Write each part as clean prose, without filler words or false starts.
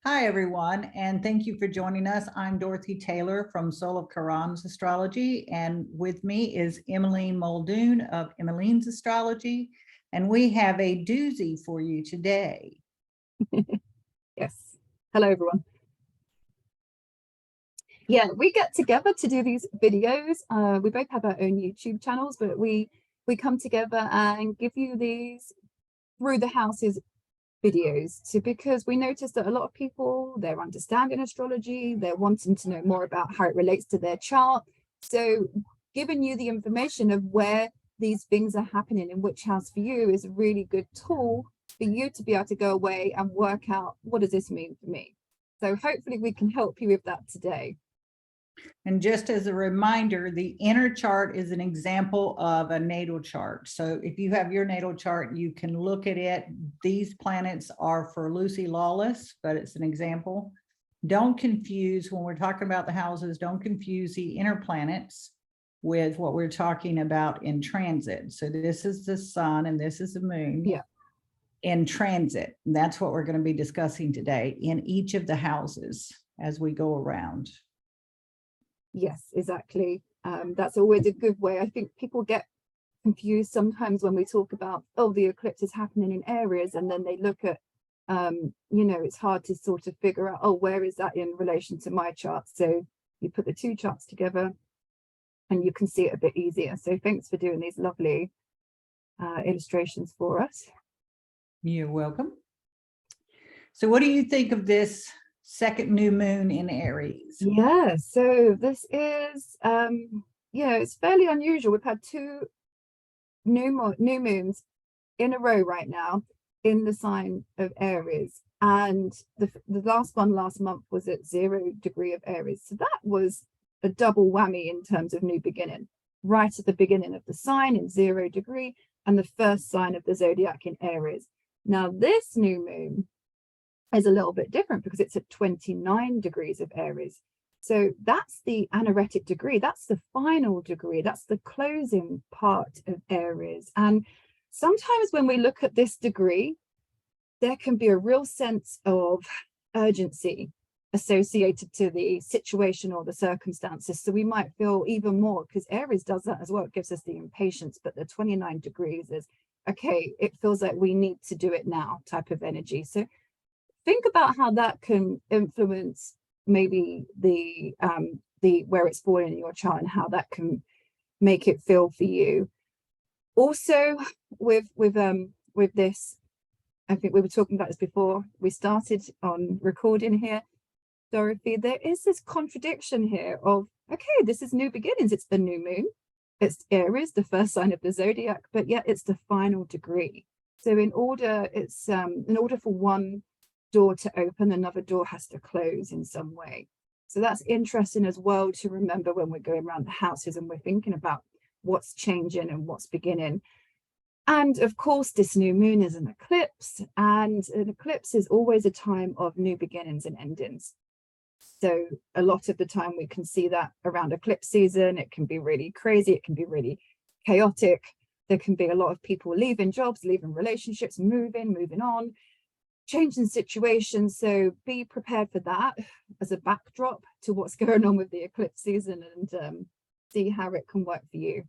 Hi, everyone, and thank you for joining us. I'm Dorothy Taylor from Soul of Chiron's Astrology, and with me is Emmeline Muldoon of Emmeline's Astrology, and we have a doozy for you today. Yes. Hello, everyone. Yeah, we get together to do these videos. We both have our own YouTube channels, but we come together and give you these through the houses videos because we noticed that a lot of people, they're understanding astrology, they're wanting to know more about how it relates to their chart. So giving you the information of where these things are happening in which house for you is a really good tool for you to be able to go away and work out, what does this mean for me? So hopefully we can help you with that today. And just as a reminder, the inner chart is an example of a natal chart. So if you have your natal chart, you can look at it. These planets are for Lucy Lawless, but it's an example. Don't confuse, when we're talking about the houses, don't confuse the inner planets with what we're talking about in transit. So this is the sun and this is the moon. Yeah. In transit. And that's what we're going to be discussing today in each of the houses as we go around. Yes, exactly. That's always a good way. I think people get confused sometimes when we talk about, oh, the eclipse is happening in Aries, and then they look at, it's hard to sort of figure out, oh, where is that in relation to my chart? So you put the two charts together and you can see it a bit easier. So thanks for doing these lovely illustrations for us. You're welcome. So what do you think of this second new moon in Aries? Yeah, so this is it's fairly unusual. We've had two new moons in a row right now in the sign of Aries, and the last one last month was at 0 degree of Aries, so that was a double whammy in terms of new beginning, right at the beginning of the sign in 0 degree and the first sign of the zodiac in Aries. Now this new moon is a little bit different because it's at 29 degrees of Aries. So that's the anaretic degree. That's the final degree. That's the closing part of Aries. And sometimes when we look at this degree, there can be a real sense of urgency associated to the situation or the circumstances. So we might feel even more, because Aries does that as well. It gives us the impatience, but the 29 degrees is, okay, it feels like we need to do it now type of energy. So think about how that can influence maybe the where it's falling in your chart and how that can make it feel for you. Also, with this, I think we were talking about this before we started on recording here, Dorothy, there is this contradiction here of, okay, this is new beginnings, it's the new moon, it's Aries, the first sign of the zodiac, but yet it's the final degree. So in order for one door to open, another door has to close in some way. So that's interesting as well to remember when we're going around the houses and we're thinking about what's changing and what's beginning. And of course, this new moon is an eclipse, and an eclipse is always a time of new beginnings and endings. So a lot of the time we can see that around eclipse season. It can be really crazy, it can be really chaotic. There can be a lot of people leaving jobs, leaving relationships, moving on, changing situations. So be prepared for that as a backdrop to what's going on with the eclipse season, and see how it can work for you.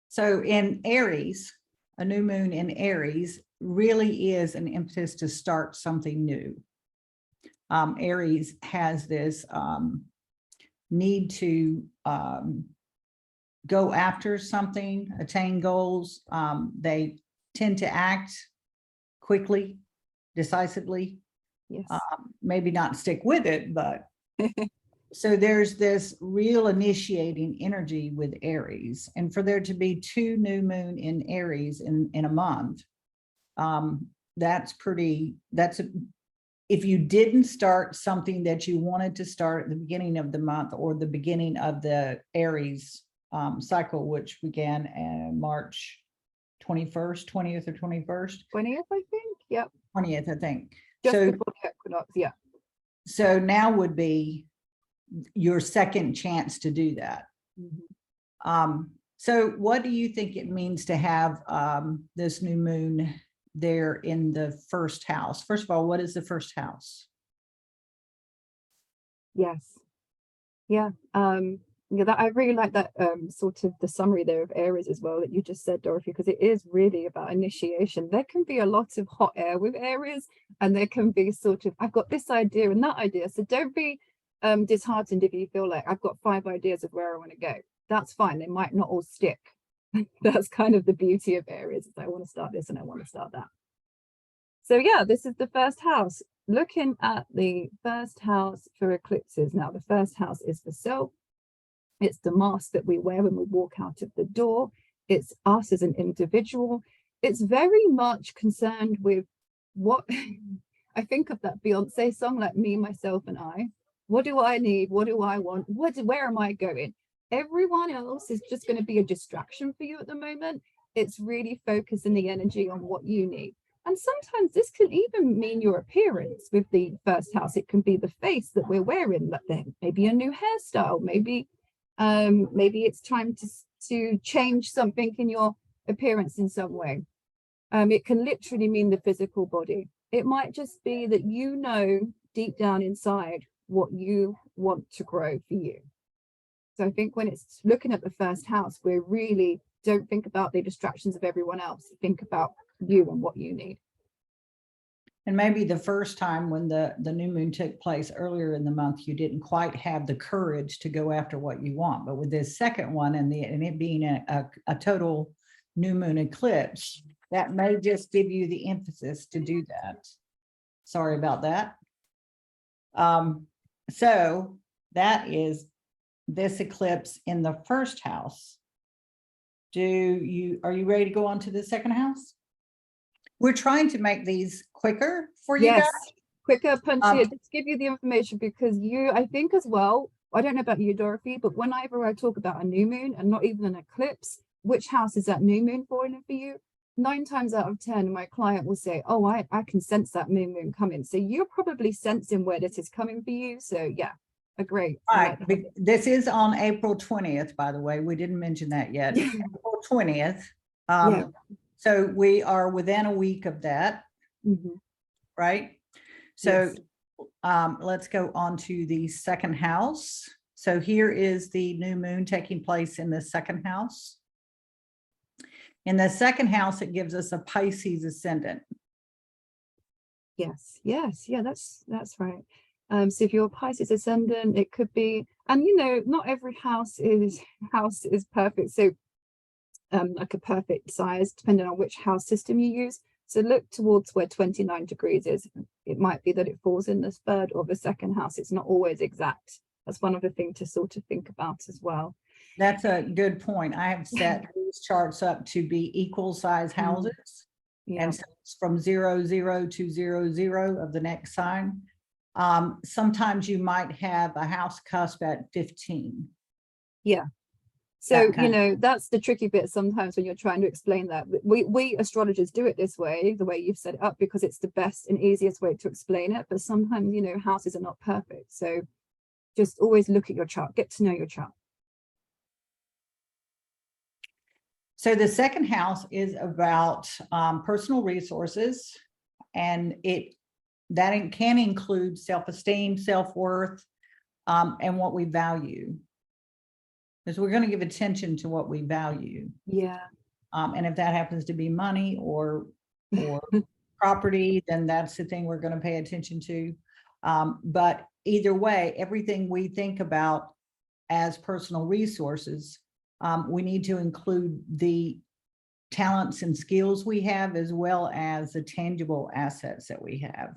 So in Aries, a new moon in Aries really is an impetus to start something new. Aries has this need to go after something, attain goals. They tend to act quickly, decisively. Yes. Maybe not stick with it, but so there's this real initiating energy with Aries, and for there to be two new moon in Aries in a month, if you didn't start something that you wanted to start at the beginning of the month or the beginning of the Aries cycle, which began March 21st, 20th or 21st? 20th, I think. Yep. 20th, I think. Just before the equinox, yeah. So now would be your second chance to do that. Mm-hmm. So what do you think it means to have this new moon there in the first house. First of all, what is the first house? Yes. Yeah. Yeah, that I really like that sort of the summary there of Aries as well that you just said, Dorothy, because it is really about initiation. There can be a lot of hot air with Aries, and there can be sort of, I've got this idea and that idea. So don't be disheartened if you feel like I've got 5 ideas of where I want to go. That's fine. They might not all stick. That's kind of the beauty of Aries, is I want to start this and I want to start that. So yeah, this is the first house. Looking at the first house for eclipses. Now, the first house is for self. It's the mask that we wear when we walk out of the door. It's us as an individual. It's very much concerned with what I think of that Beyonce song, like me, myself, and I. What do I need? What do I want? Where am I going? Everyone else is just going to be a distraction for you at the moment. It's really focusing the energy on what you need. And sometimes this can even mean your appearance with the first house. It can be the face that we're wearing, but then maybe a new hairstyle, maybe it's time to change something in your appearance in some way. It can literally mean the physical body. It might just be that you know deep down inside what you want to grow for you. So I think when it's looking at the first house, we really don't think about the distractions of everyone else. Think about you and what you need. And maybe the first time when the new moon took place earlier in the month, you didn't quite have the courage to go after what you want. But with this second one and it being a total new moon eclipse, that may just give you the emphasis to do that. Sorry about that. So that is this eclipse in the first house. Are you ready to go on to the second house? We're trying to make these quicker for you guys. Quicker, punchier, just give you the information because I think as well, I don't know about you, Dorothy, but whenever I talk about a new moon and not even an eclipse, which house is that new moon falling for you? 9 times out of 10, my client will say, oh, I can sense that new moon coming. So you're probably sensing where this is coming for you. So yeah, agree. Right. This is on April 20th, by the way. We didn't mention that yet. April 20th. Yeah. So we are within a week of that, right? So let's go on to the second house. So here is the new moon taking place in the second house. In the second house, it gives us a Pisces ascendant. Yes, yeah, that's right. So if you're a Pisces ascendant, it could be, and not every house is perfect. So like a perfect size, depending on which house system you use. So look towards where 29 degrees is. It might be that it falls in the third or the second house. It's not always exact. That's one of the things to sort of think about as well. That's a good point. I have set these charts up to be equal size houses. And so it's from 0, 0 to 0, 0 of the next sign. Sometimes you might have a house cusp at 15. Yeah. So, that's the tricky bit sometimes when you're trying to explain that. We astrologers do it this way, the way you've set it up, because it's the best and easiest way to explain it. But sometimes, houses are not perfect. So just always look at your chart, get to know your chart. So the second house is about personal resources, and that can include self-esteem, self-worth, and what we value. Because we're going to give attention to what we value. Yeah. And if that happens to be money or property, then that's the thing we're going to pay attention to. But either way, everything we think about as personal resources, we need to include the talents and skills we have, as well as the tangible assets that we have.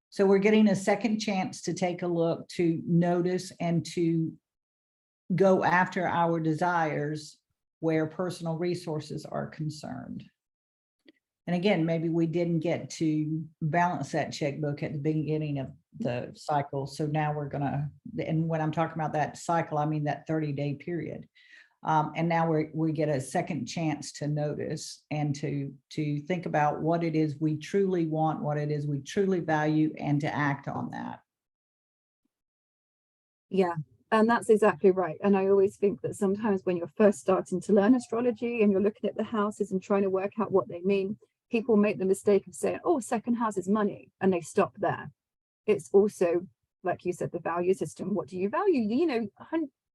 So we're getting a second chance to take a look, to notice, and to go after our desires where personal resources are concerned. And again, maybe we didn't get to balance that checkbook at the beginning of the cycle. So now we're gonna, and when I'm talking about that cycle, I mean that 30-day period. And now we get a second chance to notice and to think about what it is we truly want, what it is we truly value, and to act on that. Yeah, and that's exactly right. And I always think that sometimes when you're first starting to learn astrology and you're looking at the houses and trying to work out what they mean, people make the mistake of saying, oh, second house is money, and they stop there. It's also, like you said, the value system. What do you value? You know,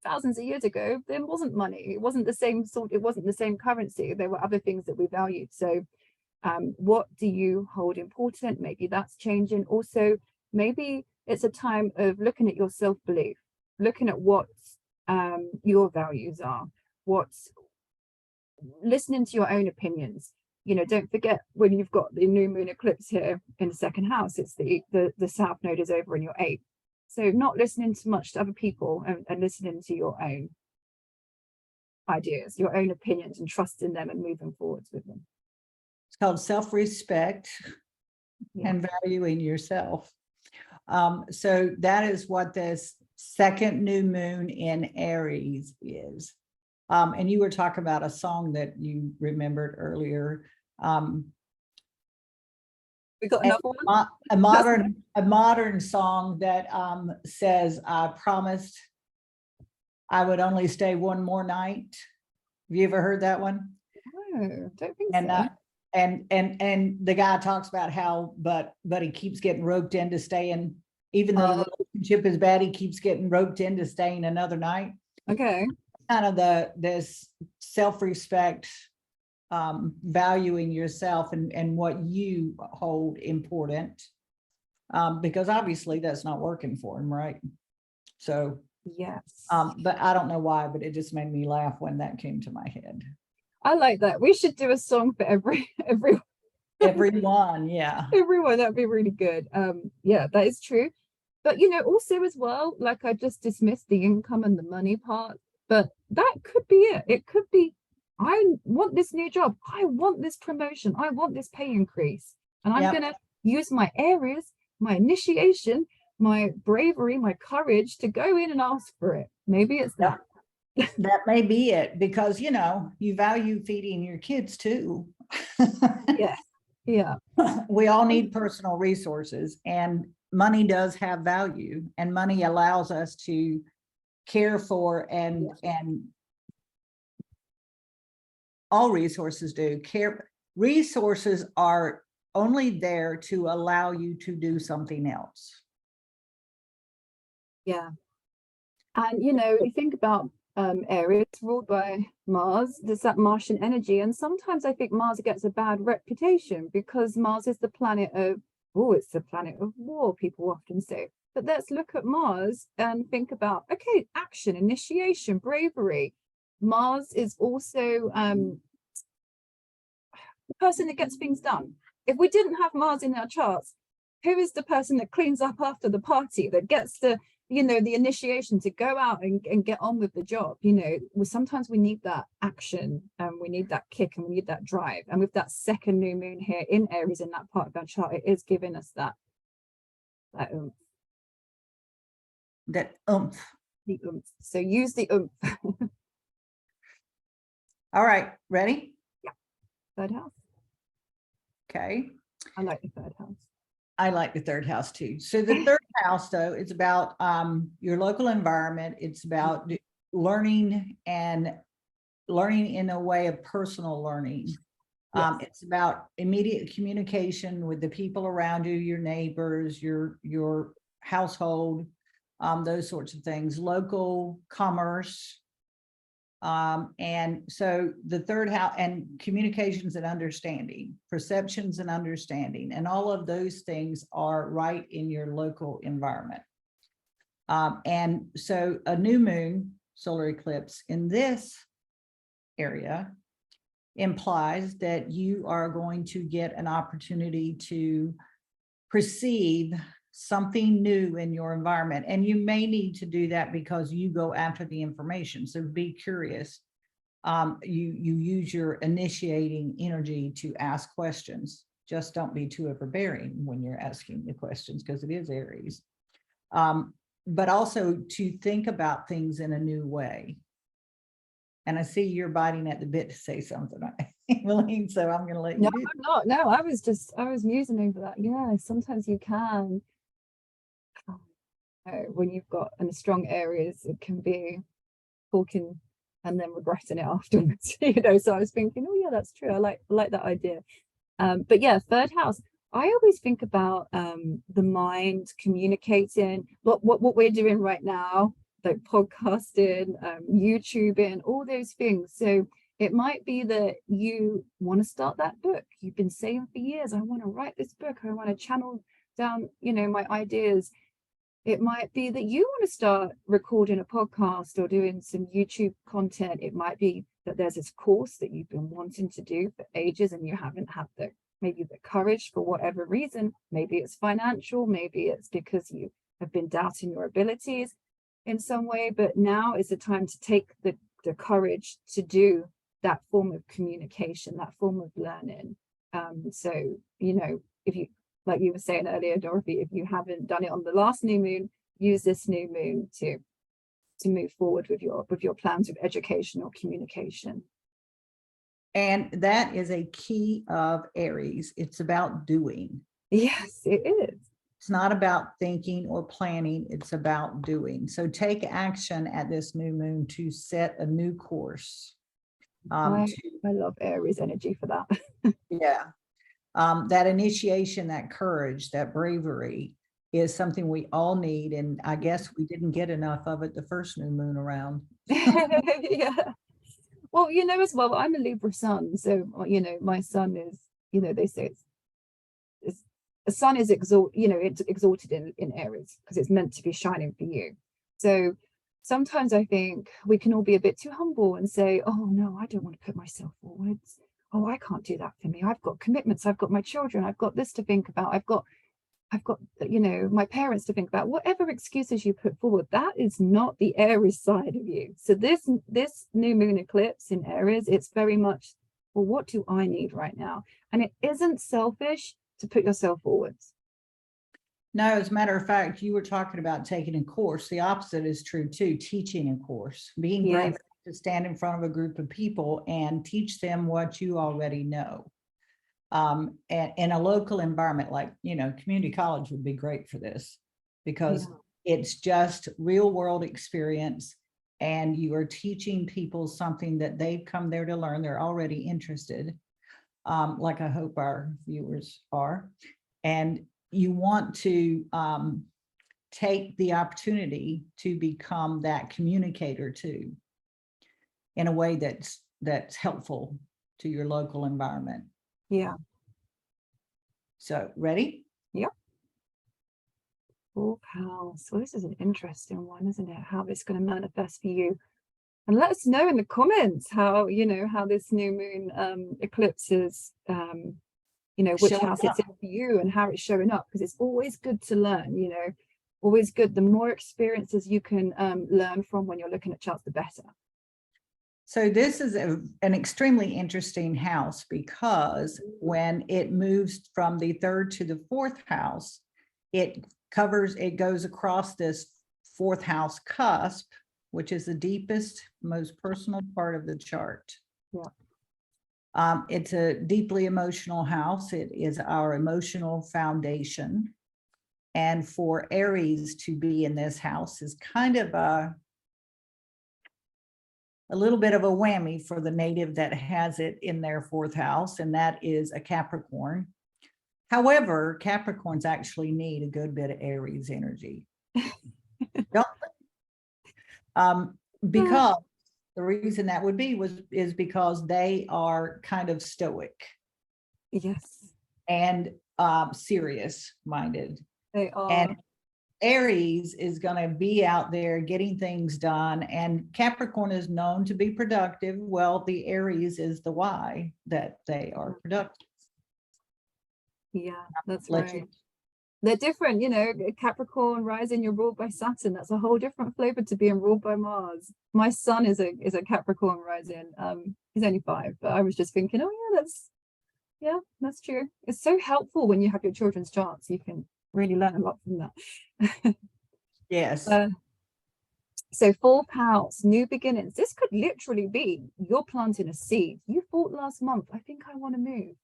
thousands of years ago, there wasn't money. It wasn't the same sort, it wasn't the same currency. There were other things that we valued. So what do you hold important? Maybe that's changing. Also, maybe it's a time of looking at your self-belief, looking at what your values are, what's listening to your own opinions. You know, don't forget, when you've got the new moon eclipse here in the second house, it's the south node is over in your 8th. So not listening too much to other people, and listening to your own ideas, your own opinions, and trusting them and moving forwards with them. It's called self-respect and valuing yourself. So that is what this second new moon in Aries is. And you were talking about a song that you remembered earlier. We got another one? A modern song that says, I promised I would only stay one more night. Have you ever heard that one? No, don't think so. And the guy talks about how, but he keeps getting roped into staying, even though the relationship is bad, he keeps getting roped into staying another night. Okay. Kind of this self-respect, valuing yourself and what you hold important, because obviously that's not working for him, right? So yes, but I don't know why, but it just made me laugh when that came to my head. I like that. We should do a song for everyone. Yeah, everyone. That'd be really good. Yeah, that is true. But you know, also as well, like I just dismissed the income and the money part, but that could be it. It could be, I want this new job, I want this promotion, I want this pay increase, and I'm gonna use my Aries, my initiation, my bravery, my courage to go in and ask for it. Maybe it's that. That may be it, because you know, you value feeding your kids too. Yeah. We all need personal resources, and money does have value, and money allows us to care for and all resources do. Resources are only there to allow you to do something else. Yeah. And you know, you think about Aries ruled by Mars, there's that Martian energy, and sometimes I think Mars gets a bad reputation because Mars is the planet of, it's the planet of war, people often say. But let's look at Mars and think about, okay, action, initiation, bravery. Mars is also the person that gets things done. If we didn't have Mars in our charts, who is the person that cleans up after the party, that gets the, you know, the initiation to go out and get on with the job? You know, sometimes we need that action, and we need that kick, and we need that drive. And with that second new moon here in Aries in that part of our chart, it is giving us that oomph. That oomph. The oomph. So use the oomph. All right, ready? Yeah. Third house. Okay. I like the third house. I like the third house too. So the third house, though, it's about your local environment. It's about learning, and learning in a way of personal learning. Yes. It's about immediate communication with the people around you, your neighbors, your household, those sorts of things, local commerce. And so the third house, and communications and understanding, perceptions and understanding, and all of those things are right in your local environment. And so a new moon solar eclipse in this area implies that you are going to get an opportunity to perceive something new in your environment. And you may need to do that because you go after the information. So be curious. You use your initiating energy to ask questions. Just don't be too overbearing when you're asking the questions, because it is Aries. But also to think about things in a new way. And I see you're biting at the bit to say something, Evelyn, so I'm going to let you do. No, I was musing over that. Yeah, sometimes you can. When you've got a strong Aries, it can be talking and then regretting it afterwards. You know, so I was thinking, oh yeah, that's true. I like that idea. But yeah, third house, I always think about the mind communicating, what we're doing right now, like podcasting, YouTubing, all those things. So it might be that you want to start that book. You've been saying for years, I want to write this book, I want to channel down, my ideas. It might be that you want to start recording a podcast or doing some YouTube content. It might be that there's this course that you've been wanting to do for ages and you haven't had maybe the courage for whatever reason. Maybe it's financial, maybe it's because you have been doubting your abilities in some way, but now is the time to take the courage to do that form of communication, that form of learning. So, if you, like you were saying earlier, Dorothy, if you haven't done it on the last new moon, use this new moon to move forward with your plans of education or communication. And that is a key of Aries. It's about doing. Yes, it is. It's not about thinking or planning. It's about doing. So take action at this new moon to set a new course. I love Aries energy for that. Yeah. That initiation, that courage, that bravery is something we all need. And I guess we didn't get enough of it the first new moon around. Yeah. Well, as well, I'm a Libra sun. So, my sun is, they say it's the sun is it's exalted in Aries because it's meant to be shining for you. So sometimes I think we can all be a bit too humble and say, oh no, I don't want to put myself forward. Oh, I can't do that for me. I've got commitments. I've got my children. I've got this to think about. I've got my parents to think about. Whatever excuses you put forward, that is not the Aries side of you. So this new moon eclipse in Aries, it's very much, well, what do I need right now? And it isn't selfish to put yourself forwards. No, as a matter of fact, you were talking about taking a course. The opposite is true too, teaching a course, being brave to stand in front of a group of people and teach them what you already know. And in a local environment like, community college would be great for this because it's just real world experience and you are teaching people something that they've come there to learn. They're already interested, like I hope our viewers are. And you want to take the opportunity to become that communicator too, in a way that's helpful to your local environment. Yeah. So ready? Yep. Fourth house. So this is an interesting one, isn't it? How it's going to manifest for you. And let us know in the comments how, how this new moon eclipse is, which house it's in for you and how it's showing up, because it's always good to learn, always good. The more experiences you can learn from when you're looking at charts, the better. So this is an extremely interesting house because when it moves from the third to the fourth house, it goes across this fourth house cusp, which is the deepest, most personal part of the chart. Yeah. It's a deeply emotional house. It is our emotional foundation. And for Aries to be in this house is kind of a little bit of a whammy for the native that has it in their fourth house, and that is a Capricorn. However, Capricorns actually need a good bit of Aries energy. Because the reason that would be is because they are kind of stoic. Yes. And serious minded. They are. And Aries is going to be out there getting things done, and Capricorn is known to be productive. Well, the Aries is the why that they are productive. Yeah, that's right. They're different, Capricorn rising, you're ruled by Saturn. That's a whole different flavor to being ruled by Mars. My son is a Capricorn rising. He's only 5, but I was just thinking, oh yeah, that's true. It's so helpful when you have your children's charts. You can really learn a lot from that. Yes. So 4th house, new beginnings. This could literally be you're planting a seed. You thought last month, I think I want to move.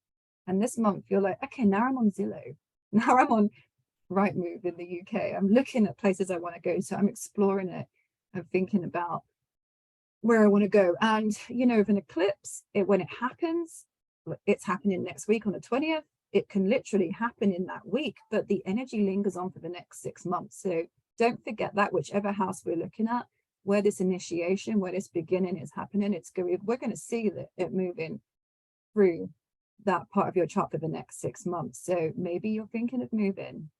And this month you're like, okay, now I'm on Zillow. Now I'm on Rightmove in the UK. I'm looking at places I want to go. So I'm exploring it. I'm thinking about where I want to go. And, with an eclipse, when it happens, it's happening next week on the 20th. It can literally happen in that week, but the energy lingers on for the next 6 months. So don't forget that, whichever house we're looking at, where this initiation, where this beginning is happening, we're going to see that it moving through that part of your chart for the next 6 months. So maybe you're thinking of moving,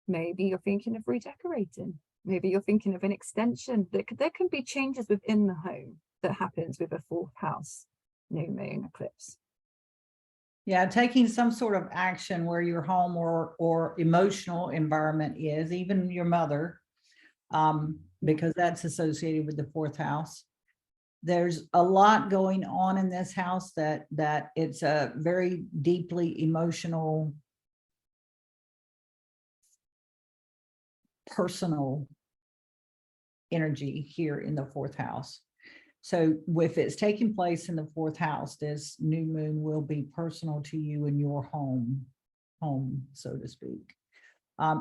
maybe you're thinking of redecorating, maybe you're thinking of an extension. There can be changes within the home that happens with a 4th house new moon eclipse. Yeah, taking some sort of action where your home or emotional environment is, even your mother, because that's associated with the 4th house. There's a lot going on in this house that it's a very deeply emotional, personal energy here in the 4th house. So if it's taking place in the 4th house, this new moon will be personal to you in your home, so to speak.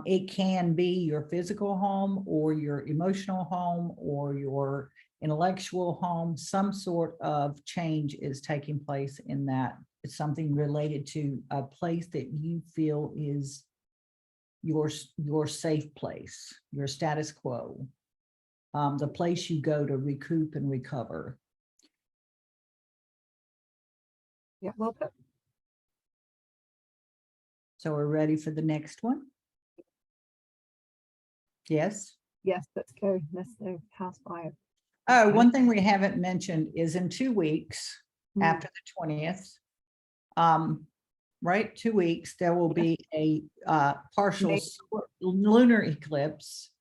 It can be your physical home or your emotional home or your intellectual home. Some sort of change is taking place in that. It's something related to a place that you feel is your safe place, your status quo. The place you go to recoup and recover. Yeah, well put. So we're ready for the next one. Yes. Yes, let's go. Let's go. House 5. Oh, one thing we haven't mentioned is in 2 weeks after the 20th, right? 2 weeks, there will be a partial lunar eclipse.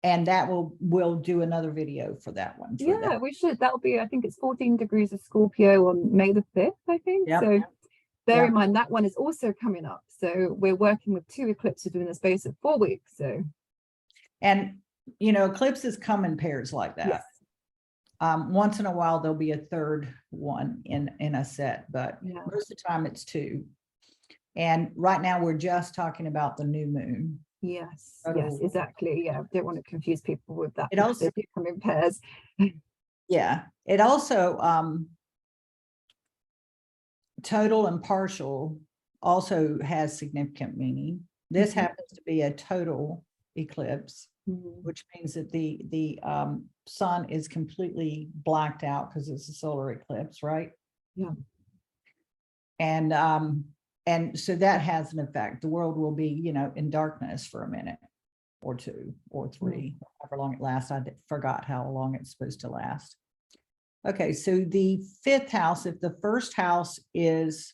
And that we'll do another video for that one. Yeah, we should. That'll be, I think it's 14 degrees of Scorpio on May the 5th, I think. Yep. So bear in mind that one is also coming up. So we're working with 2 eclipses within the space of 4 weeks. So, and you know, eclipses come in pairs like that. Yes. Once in a while there'll be a third one in a set, but most of the time it's 2. And right now we're just talking about the new moon. Yes, yes, exactly. Yeah, don't want to confuse people with that. It also they come in pairs. Yeah, it also total and partial also has significant meaning. This happens to be a total eclipse, which means that the sun is completely blacked out because it's a solar eclipse, right? Yeah. And so that has an effect. The world will be, you know, in darkness for a minute or 2 or 3, however long it lasts. I forgot how long it's supposed to last. Okay, so the 5th house, if the 1st house is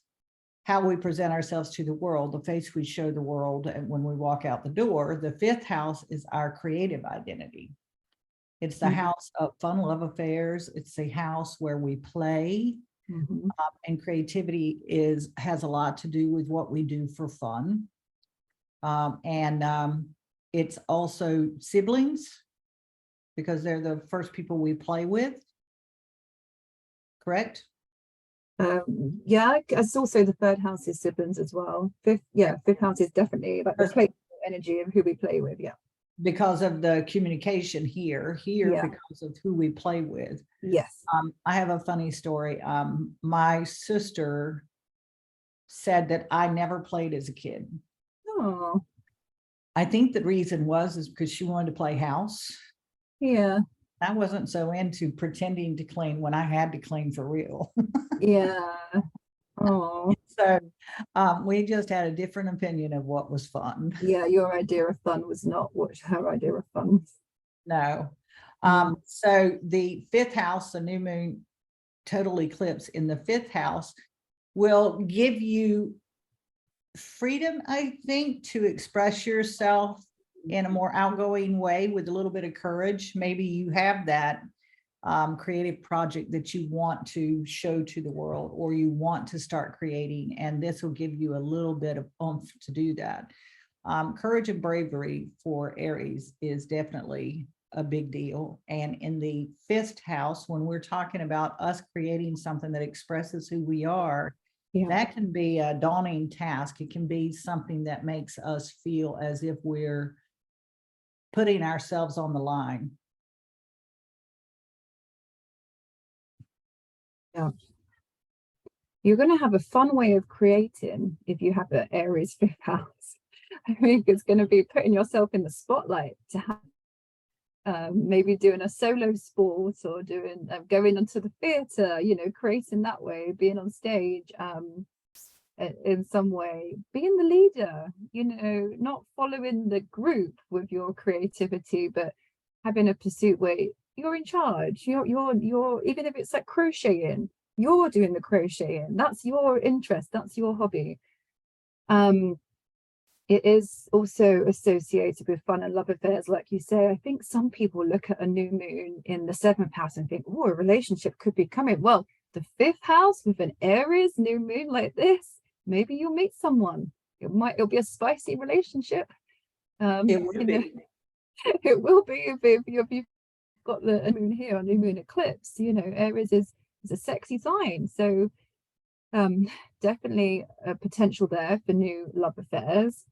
how we present ourselves to the world, the face we show the world, and when we walk out the door, the 5th house is our creative identity. It's the house of fun love affairs. It's the house where we play. And creativity has a lot to do with what we do for fun. It's also siblings, because they're the first people we play with. Correct? Yeah, it's also the 3rd house is siblings as well. 5th house is definitely like the play energy of who we play with. Yeah. Because of the communication here, because of who we play with. Yes. I have a funny story. My sister said that I never played as a kid. Oh. I think the reason is because she wanted to play house. Yeah. I wasn't so into pretending to clean when I had to clean for real. Yeah. Oh. So we just had a different opinion of what was fun. Yeah, your idea of fun was not what her idea of fun was. No. So the 5th house, the new moon total eclipse in the 5th house, will give you freedom, I think, to express yourself in a more outgoing way with a little bit of courage. Maybe you have that creative project that you want to show to the world, or you want to start creating, and this will give you a little bit of oomph to do that. Courage and bravery for Aries is definitely a big deal. And in the 5th house, when we're talking about us creating something that expresses who we are, that can be a daunting task. It can be something that makes us feel as if we're putting ourselves on the line. Yeah. you're going to have a fun way of creating if you have an Aries fifth house. I think it's going to be putting yourself in the spotlight to have maybe doing a solo sport or doing going onto the theatre, you know, creating that way, being on stage in some way, being the leader, you know, not following the group with your creativity, but having a pursuit where you're in charge. You're even if it's like crocheting, you're doing the crocheting. That's your interest. That's your hobby. It is also associated with fun and love affairs, like you say. I think some people look at a new moon in the seventh house and think, oh, a relationship could be coming. Well, the fifth house with an Aries new moon like this, maybe you'll meet someone. It'll be a spicy relationship. It would be. It will be if you've got the moon here, a new moon eclipse. You know, Aries is a sexy sign. So definitely a potential there for new love affairs.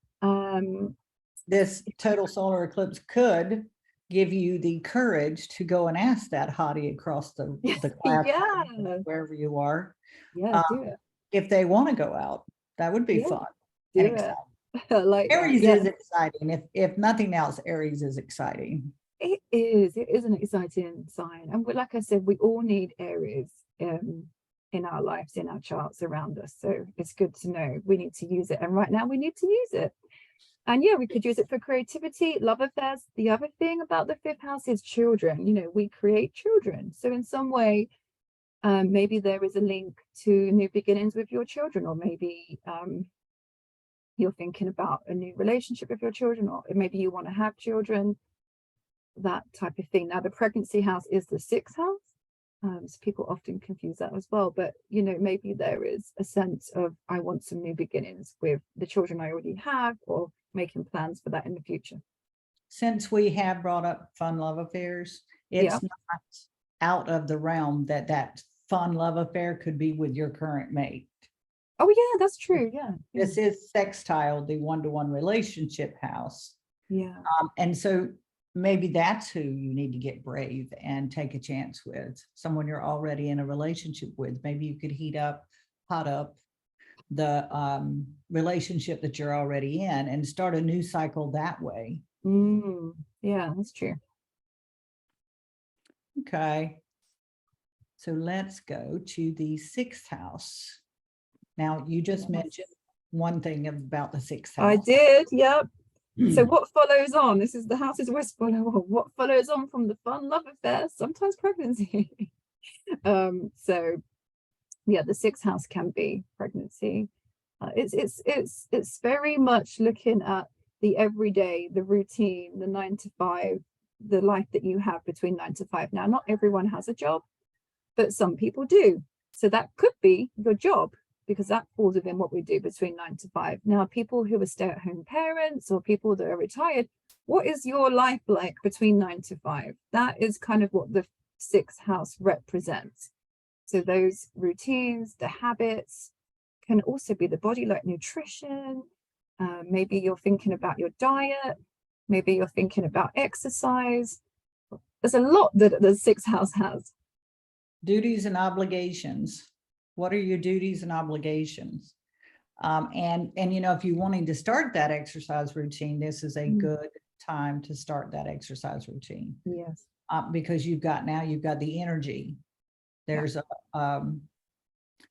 This total solar eclipse could give you the courage to go and ask that hottie across the class, yeah, wherever you are, yeah, do it. if they want to go out. That would be Yeah, fun do and it. exciting. I like that. Aries Yeah, is exciting. If nothing else, Aries is exciting. it is an exciting sign, and like I said, we all need Aries in our lives, in our charts around us. So it's good to know we need to use it, and right now we need to use it. And yeah, we could use it for creativity, love affairs. The other thing about the fifth house is children. You know, we create children. So in some way, maybe there is a link to new beginnings with your children, or maybe you're thinking about a new relationship with your children, or maybe you want to have children, that type of thing. Now, the pregnancy house is the sixth house. So people often confuse that as well. But, you know, maybe there is a sense of, I want some new beginnings with the children I already have, or making plans for that in the future. Since we have brought up fun love affairs, it's not out of the realm that fun love affair could be with your current mate. Oh yeah, that's true. Yeah. This is sextile, the one-to-one relationship house. Yeah. And so maybe that's who you need to get brave and take a chance with, someone you're already in a relationship with. Maybe you could hot up the relationship that you're already in and start a new cycle that way. Yeah, that's true. Okay. So let's go to the sixth house. Now, you just mentioned one thing about the sixth house. I did, yep. So what follows on? This is the houses West follow on. What follows on from the fun love affairs, sometimes pregnancy. So yeah, the sixth house can be pregnancy. It's very much looking at the everyday, the routine, the 9 to 5, the life that you have between 9 to 5. Now, not everyone has a job, but some people do. So that could be your job, because that falls within what we do between 9 to 5. Now, people who are stay-at-home parents or people that are retired, what is your life like between 9 to 5? That is kind of what the sixth house represents. So those routines, the habits, can also be the body, like nutrition. Maybe you're thinking about your diet. Maybe you're thinking about exercise. There's a lot that the sixth house has. Duties and obligations. What are your duties and obligations? And you know, if you're wanting to start that exercise routine, this is a good time to start that exercise routine. Yes. Because you've got the energy. There's a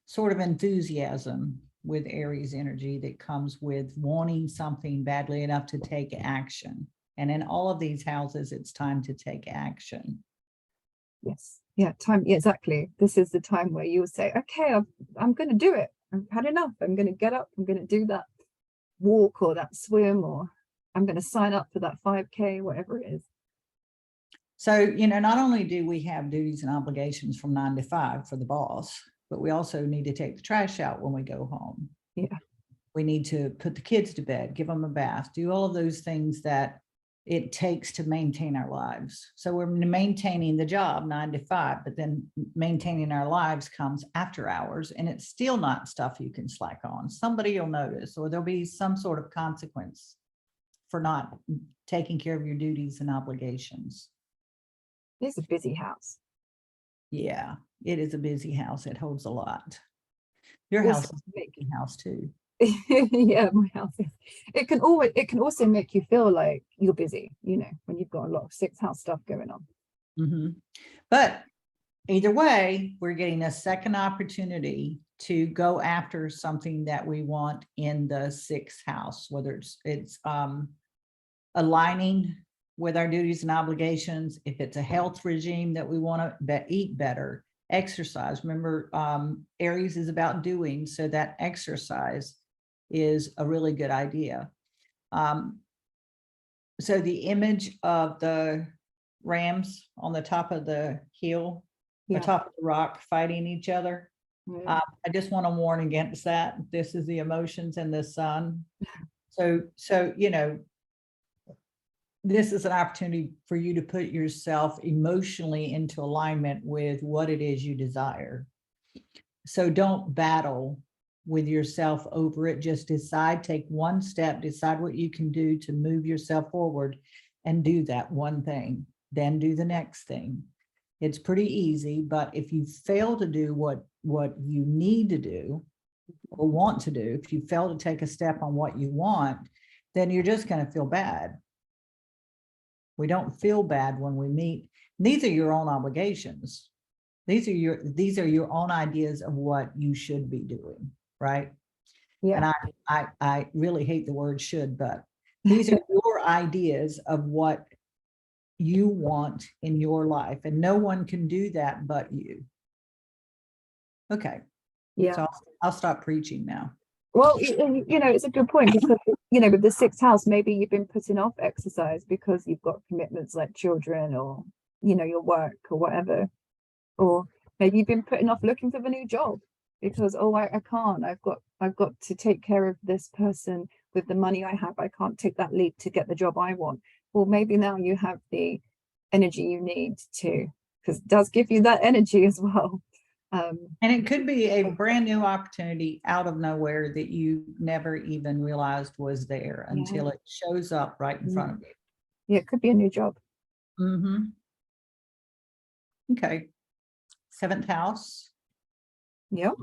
sort of enthusiasm with Aries energy that comes with wanting something badly enough to take action. And in all of these houses, it's time to take action. Yes. Yeah. Time. Yeah, exactly. This is the time where you'll say, okay, I'm going to do it. I've had enough. I'm going to get up. I'm going to do that walk or that swim, or I'm going to sign up for that 5K, whatever it is. So, you know, not only do we have duties and obligations from 9 to 5 for the boss, but we also need to take the trash out when we go home. Yeah. We need to put the kids to bed, give them a bath, do all of those things that it takes to maintain our lives. So we're maintaining the job 9 to 5, but then maintaining our lives comes after hours, and it's still not stuff you can slack on. Somebody will notice, or there'll be some sort of consequence for not taking care of your duties and obligations. It's a busy house. Yeah, it is a busy house. It holds a lot. Your also house is a make big house too. yeah, my house is. It can also make you feel like you're busy, you know, when you've got a lot of sixth house stuff going on. Mhm. But either way, we're getting a second opportunity to go after something that we want in the sixth house, whether it's aligning with our duties and obligations, if it's a health regime that we want to eat better, exercise. Remember, Aries is about doing, so that exercise is a really good idea. So the image of the rams on the top of the hill, the top of the rock fighting each other. I just want to warn against that. This is the emotions and the sun. So, you know, this is an opportunity for you to put yourself emotionally into alignment with what it is you desire. So don't battle with yourself over it. Just decide, take one step, decide what you can do to move yourself forward and do that one thing, then do the next thing. It's pretty easy, but if you fail to do what you need to do or want to do, if you fail to take a step on what you want, then you're just going to feel bad. We don't feel bad when we meet. These are your own obligations. These are your own ideas of what you should be doing, right? Yeah. And I really hate the word should, but these are your ideas of what you want in your life, and no one can do that but you. Okay. Yeah. So I'll stop preaching now. Well, you know, it's a good point because, you know, with the sixth house, maybe you've been putting off exercise because you've got commitments like children or, you know, your work or whatever. Or maybe you've been putting off looking for the new job because, oh, I can't. I've got to take care of this person with the money I have. I can't take that leap to get the job I want. Well, maybe now you have the energy you need to, because it does give you that energy as well. And it could be a brand new opportunity out of nowhere that you never even realized was there until it shows up right in front of you. Yeah, it could be a new job. Okay. Seventh house. Yep.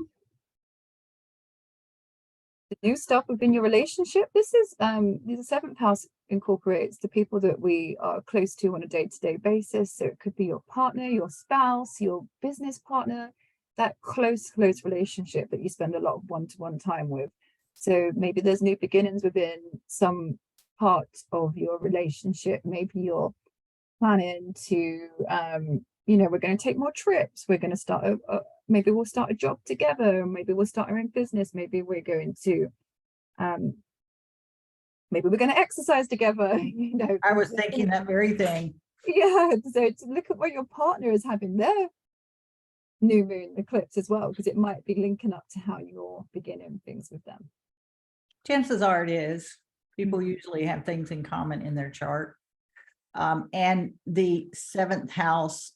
The new stuff within your relationship. This is the seventh house incorporates the people that we are close to on a day-to-day basis. So it could be your partner, your spouse, your business partner, that close relationship that you spend a lot of one-to-one time with. So maybe there's new beginnings within some part of your relationship. Maybe you're planning to you know, we're going to take more trips, we're going to start maybe we'll start a job together, maybe we'll start our own business, maybe we're going to maybe we're going to exercise together. You know, I was thinking that very thing. Yeah, so to look at what your partner is having their new moon eclipse as well, because it might be linking up to how you're beginning things with them. Chances are it is. People usually have things in common in their chart. And the seventh house,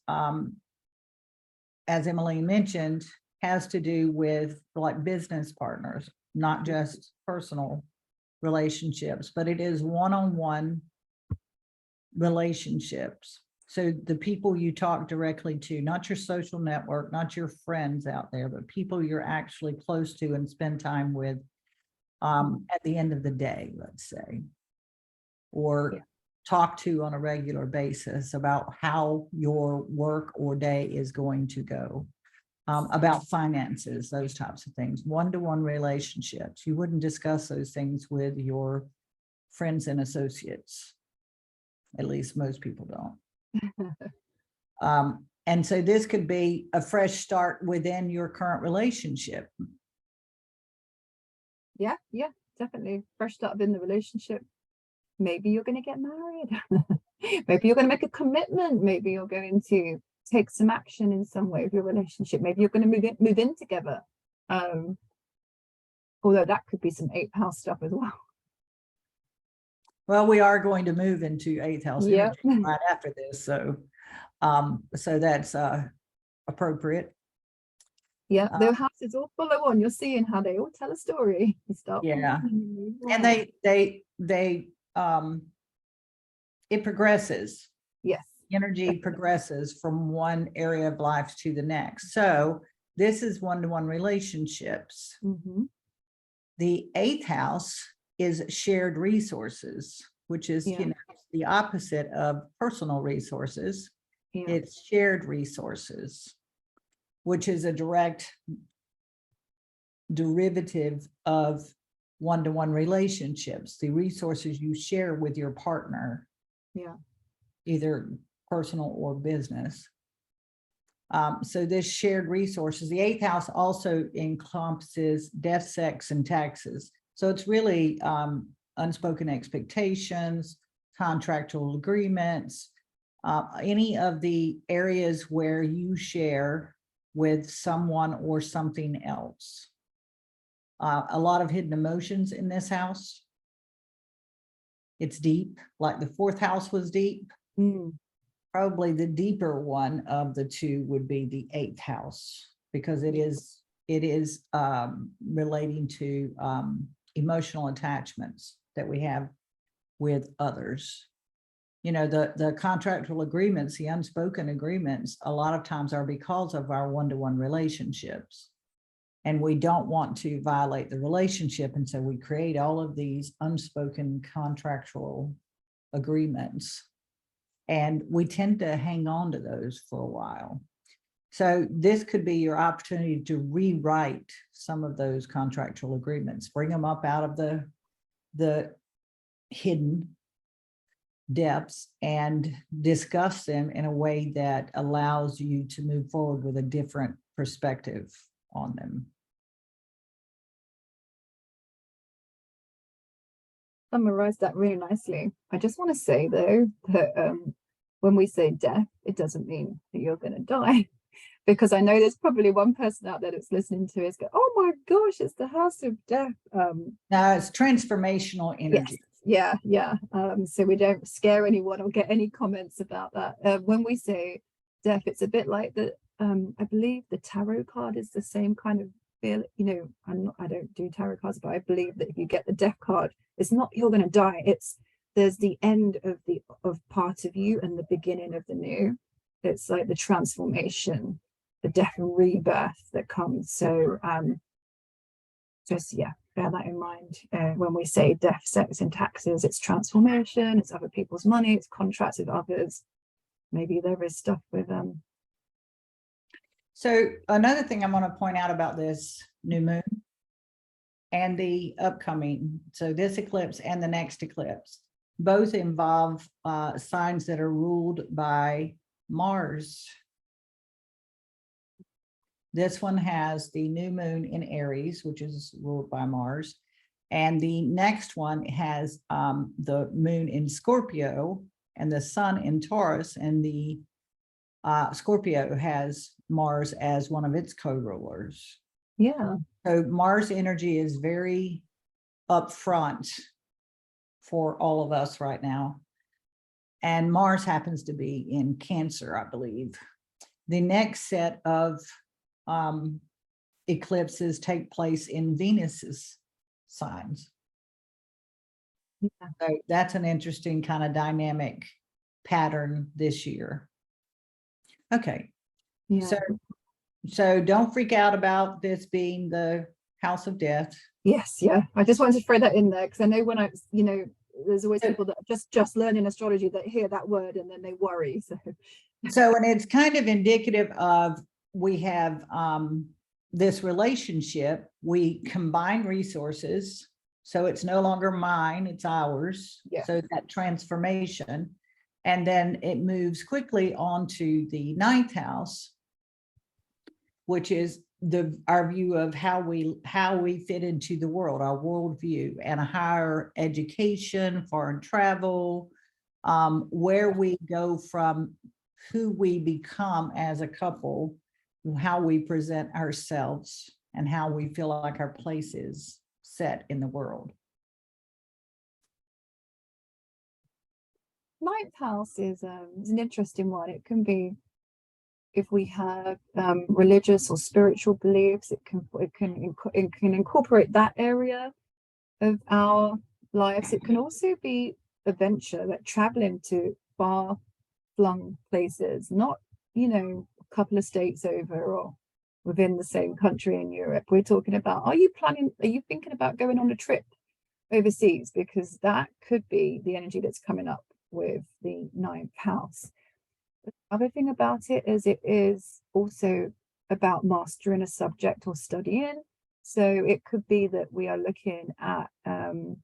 as Emily mentioned, has to do with like business partners, not just personal relationships, but it is one-on-one relationships. So the people you talk directly to, not your social network, not your friends out there, but people you're actually close to and spend time with at the end of the day, let's say, or talk to on a regular basis about how your work or day is going to go, about finances, those types of things, one-to-one relationships. You wouldn't discuss those things with your friends and associates. At least most people don't. And so this could be a fresh start within your current relationship. Yeah, definitely. Fresh start in the relationship. Maybe you're going to get married. Maybe you're going to make a commitment. Maybe you're going to take some action in some way of your relationship. Maybe you're going to move in together. Although that could be some eighth house stuff as well. Well, we are going to move into eighth house energy Yeah. right after this, so that's appropriate. Yeah, the houses all follow on. You're seeing how they all tell a story. You start. Yeah, and it progresses. Yes. Energy progresses from one area of life to the next. So This is one-to-one relationships. Mhm. The 8th house is shared resources, which is, Yeah. the opposite of personal resources. Yeah. It's shared resources, which is a direct derivative of one-to-one relationships, the resources you share with your partner, Yeah. either personal or business. So this shared resources, the 8th house also encompasses death, sex, and taxes. So it's really unspoken expectations, contractual agreements, any of the areas where you share with someone or something else. A lot of hidden emotions in this house. It's deep, like the 4th house was deep. Mm. Probably the deeper one of the two would be the 8th house, because it is relating to emotional attachments that we have with others. The contractual agreements, the unspoken agreements, a lot of times are because of our one-to-one relationships. And we don't want to violate the relationship. And so we create all of these unspoken contractual agreements. And we tend to hang on to those for a while. So this could be your opportunity to rewrite some of those contractual agreements, bring them up out of the hidden depths and discuss them in a way that allows you to move forward with a different perspective on them. Summarized that really nicely. I just want to say though that when we say death, it doesn't mean that you're going to die, because I know there's probably one person out there that's listening to is go, "Oh my gosh, it's the house of death." Now it's transformational energy. Yes, yeah. So we don't scare anyone or get any comments about that. When we say death, it's a bit like the I believe the tarot card is the same kind of feel. I don't do tarot cards, but I believe that if you get the death card, it's not you're going to die. There's the end of part of you and the beginning of the new. It's like the transformation, the death and rebirth that comes. So just bear that in mind when we say death, sex, and taxes. It's transformation, it's other people's money, it's contracts with others. Maybe there is stuff with So another thing I want to point out about this new moon and the upcoming, so this eclipse and the next eclipse, both involve signs that are ruled by Mars. This one has the new moon in Aries, which is ruled by Mars. And the next one has the moon in Scorpio and the sun in Taurus. And the Scorpio has Mars as one of its co-rulers. Yeah. So Mars energy is very upfront for all of us right now. And Mars happens to be in Cancer, I believe. The next set of eclipses take place in Venus's signs. Yeah. So that's an interesting kind of dynamic pattern this year. Okay. Yeah. So don't freak out about this being the house of death. Yes, yeah. I just wanted to throw that in there because I know when there's always people that are just learning astrology that hear that word and then they worry. So and it's kind of indicative of we have this relationship, we combine resources, so it's no longer mine, it's ours. Yeah. So that transformation, and then it moves quickly on to the 9th house, which is our view of how we fit into the world, our worldview, and a higher education, foreign travel, where we go from who we become as a couple, how we present ourselves, and how we feel like our place is set in the world. 9th house is an interesting one. It can be if we have religious or spiritual beliefs, it can incorporate that area of our lives. It can also be adventure, like traveling to far flung places, not a couple of states over or within the same country in Europe. We're talking about, are you thinking about going on a trip overseas? Because that could be the energy that's coming up with the ninth house. The other thing about it is also about mastering a subject or studying. So it could be that we are looking at doing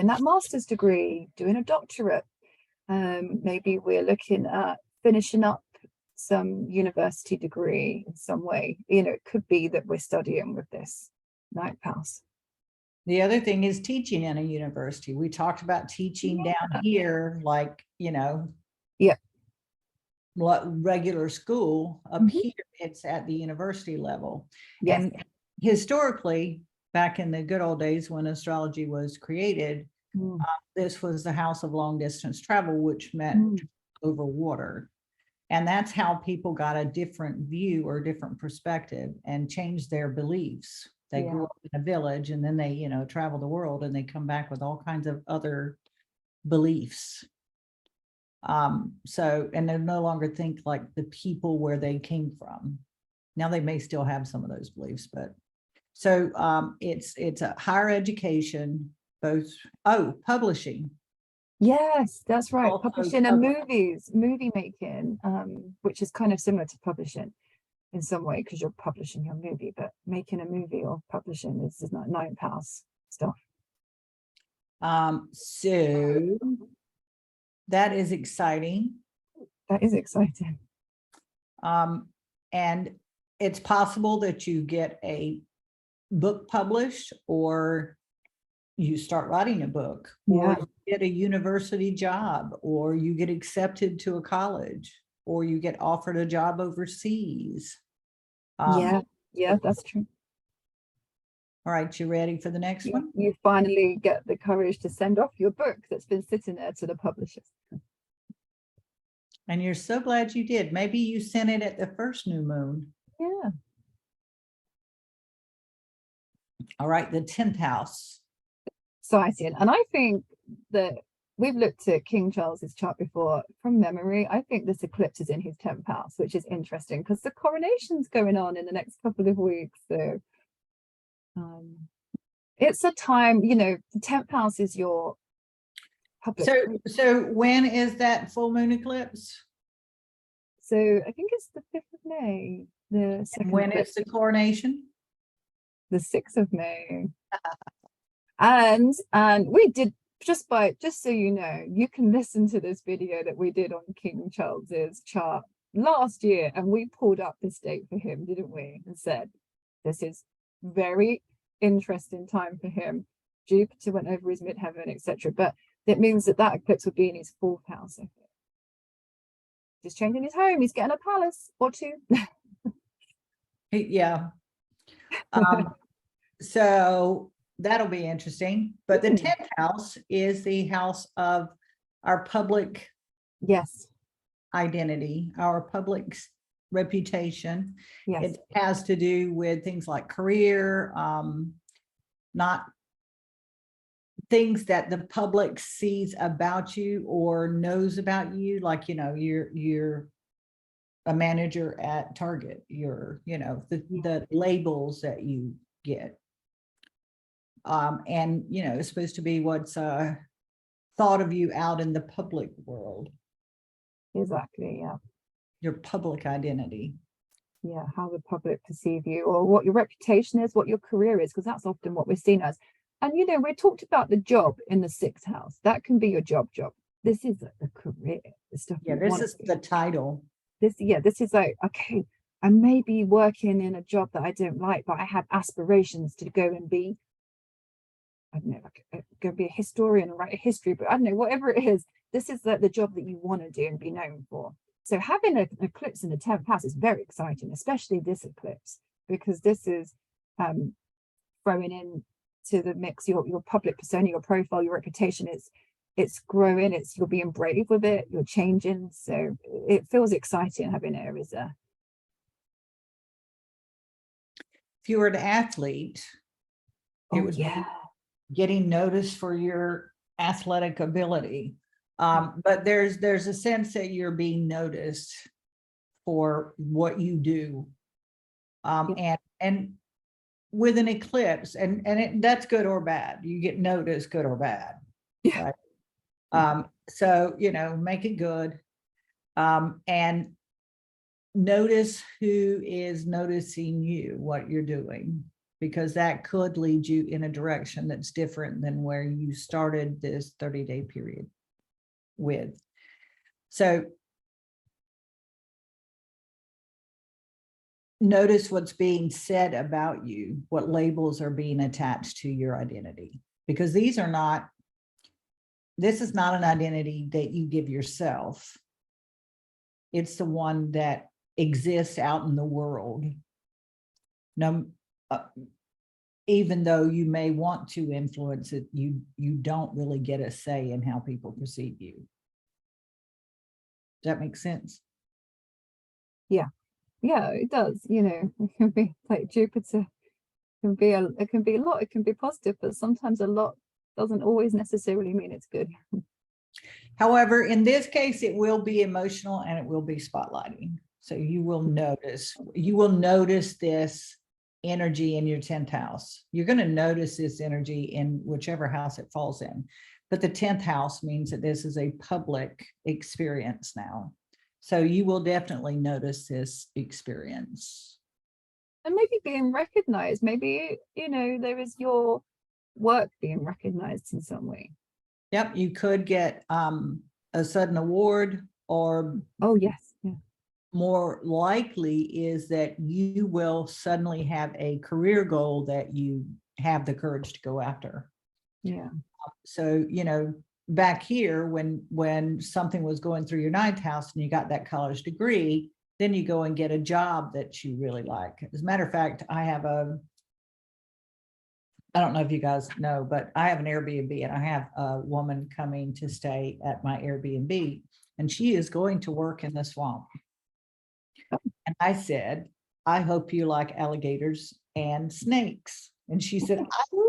that master's degree, doing a doctorate. Maybe we're looking at finishing up some university degree in some way. You know, it could be that we're studying with this ninth house. The other thing is teaching in a university. We talked about teaching down here, like, you know, yeah, regular school. Up Mhm. here, it's at the university level. Yes. And historically, back in the good old days when astrology was created, this was the house of long distance travel, which meant over water. And that's how people got a different view or different perspective and changed their beliefs. They Yeah. grew up in a village and then they, you know, travel the world and they come back with all kinds of other beliefs. So, and they no longer think like the people where they came from. Now they may still have some of those beliefs, but so it's a higher education, both, publishing. Yes, that's right. Also Publishing and public. movie making, which is kind of similar to publishing in some way, because you're publishing your movie, but making a movie or publishing is not ninth house stuff. So that is exciting. That is exciting. And it's possible that you get a book published, or you start writing a book, or Yeah. you get a university job, or you get accepted to a college, or you get offered a job overseas. Yeah, that's true. All right, you ready for the next one? You finally get the courage to send off your book that's been sitting there to the publishers. And you're so glad you did. Maybe you sent it at the first new moon. Yeah. All right, the 10th house. Exciting. And I think that we've looked at King Charles's chart before from memory. I think this eclipse is in his 10th house, which is interesting because the coronation's going on in the next couple of weeks. So it's a time, you know, the 10th house is your public. So when is that full moon eclipse? So I think it's the 5th of May. The second When eclipse. is the coronation? The 6th of May. And we did, just so you know, you can listen to this video that we did on King Charles's chart last year, and we pulled up this date for him, didn't we, and said this is very interesting time for him. Jupiter went over his midheaven, etc. But it means that eclipse would be in his 4th house, I think. He's changing his home, he's getting a palace or two. Yeah. So that'll be interesting. But the 10th house is the house of our public identity, our public reputation. It has to do with things like career, not things that the public sees about you or knows about you, like, you know, you're a manager at Target, you're, you know, the labels that you get. And, you know, it's supposed to be what's thought of you out in the public world. Exactly, yeah. Your public identity. Yeah, how the public perceive you, or what your reputation is, what your career is, because that's often what we're seen as. And, you know, we talked about the job in the 6th house. That can be your job. This is the career, the stuff. Yeah, this is the title. This is like, okay, I may be working in a job that I don't like, but I have aspirations to go and be, I don't know, like go be a historian and write a history, but I don't know, whatever it is, this is the job that you want to do and be known for. So having an eclipse in the 10th house is very exciting, especially this eclipse, because this is throwing in to the mix your public persona, your profile, your reputation. It's growing, you're being brave with it, you're changing. So it feels exciting having Aries there. If you were an athlete, it was getting noticed for your athletic ability. But there's a sense that you're being noticed for what you do And with an eclipse, that's good or bad. You get noticed, good or bad. Yeah. Right. So, make it good. And notice who is noticing you, what you're doing, because that could lead you in a direction that's different than where you started this 30-day period with. So notice what's being said about you, what labels are being attached to your identity, because this is not an identity that you give yourself. It's the one that exists out in the world. No, even though you may want to influence it, you don't really get a say in how people perceive you. Does that make sense? Yeah, it does. It can be like Jupiter. It can be a lot. It can be positive, but sometimes a lot doesn't always necessarily mean it's good. However, in this case, it will be emotional and it will be spotlighting. So you will notice this energy in your 10th house. You're going to notice this energy in whichever house it falls in. But the 10th house means that this is a public experience now. So you will definitely notice this experience. And maybe being recognized, maybe, there is your work being recognized in some way. Yep, you could get a sudden award, or oh yes, yeah. More likely is that you will suddenly have a career goal that you have the courage to go after. Yeah. So, back here, when something was going through your 9th house and you got that college degree, then you go and get a job that you really like. As a matter of fact, I don't know if you guys know, but I have an Airbnb and I have a woman coming to stay at my Airbnb, and she is going to work in the swamp. And I said, I hope you like alligators and snakes. And she said, I love